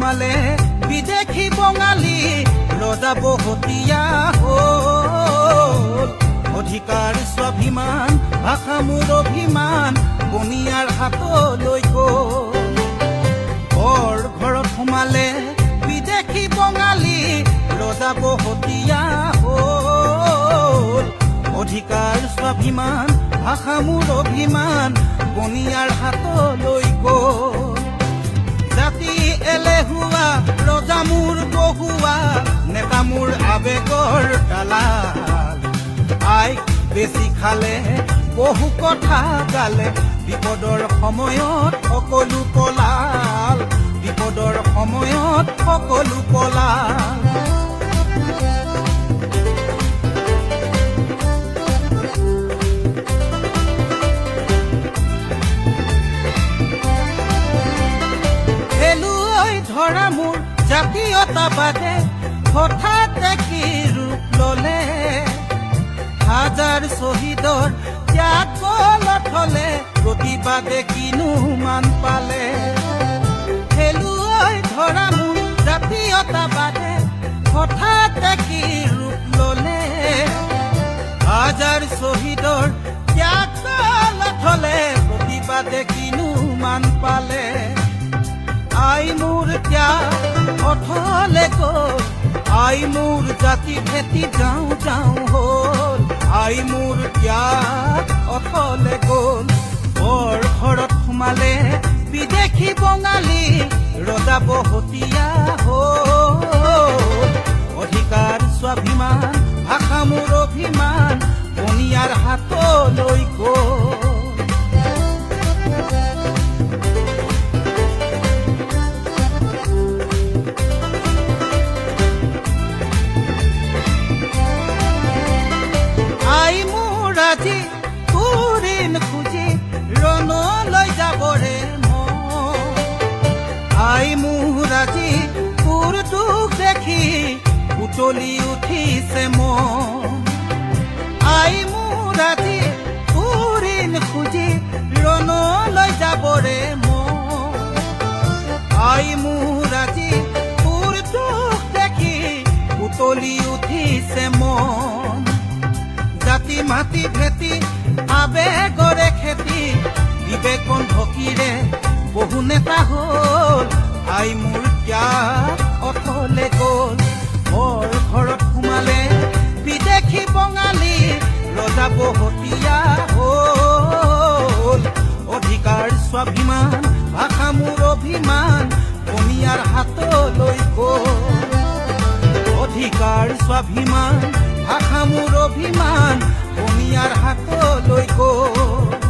সোমালে বিদেশী বঙালী ৰজা বহতীয়া হ'ল অধিকাৰ স্বাভিমান ভাষা মোৰ অভিমান বনিয়াৰ হাতলৈ গ'ল বৰ ঘৰত সোমালে বিদেশী বঙালী ৰজা বহতীয়া হ'ল অধিকাৰ স্বাভিমান ভাষা মোৰ অভিমান বনিয়াৰ হাতলৈ গ'ল জাতি এলেহুৱা ৰজা মোৰ বহুৱা নেতা মোৰ আবেগৰ দালাল আইক বেছি খালে বহু কথা গালে বিপদৰ সময়ত সকলো পলাল বিপদৰ সময়ত সকলো পলাল ধৰা মোৰ জাতীয়তাবাদে হঠাতে কি ৰূপ ললে হাজাৰ শ্বহীদৰ ত্যাগ গলত হলে প্ৰতিবাদে কিনো মান পালে খেলুৱৈ ধৰা মোৰ জাতীয়তাবাদে হঠাতে কি ৰূপ ললে হাজাৰ শ্বহীদৰ ত্যাগ গলত হলে প্ৰতিবাদে কিনো মান পালে আই মোৰ ত্যাগ অথলে গ'ল আই মোৰ জাতি ভেটি যাওঁ যাওঁ হ'ল আই মোৰ ত্যাগ অথলে গ'ল বৰ ঘৰত সোমালে বিদেশী বঙালী ৰজা বহতীয়া হ'ল অধিকাৰ স্বাভিমান ভাষা মোৰ অভিমান বনিয়াৰ হাতলৈ গ'ল আই মোৰ আজি তোৰিন খুজি ৰণলৈ যাবৰে মন আই মোৰ আজি তোৰ দুখ দেখি উতলি উঠিছে মন আই মোৰ আজি তোৰিন খুজি ৰণলৈ যাবৰে মন আই মোৰ আজি তোৰ দুখ দেখি উতলি উঠিছে মন জাতি মাটি ভেটি আবেগৰে খেতি বিবেকন ঢকিৰে বহু নেতা হ'ল আই মোৰ ত্যাগ অথলে গ'ল বৰ ঘৰত সোমালে বিদেশী বঙালী ৰজা বহতীয়া হ'ল অধিকাৰ স্বাভিমান ভাষা মোৰ অভিমান বনিয়াৰ হাতলৈ গ'ল অধিকাৰ স্বাভিমান ভাষা মোৰ অভিমান বনিয়াৰ হাতলৈ গ'ল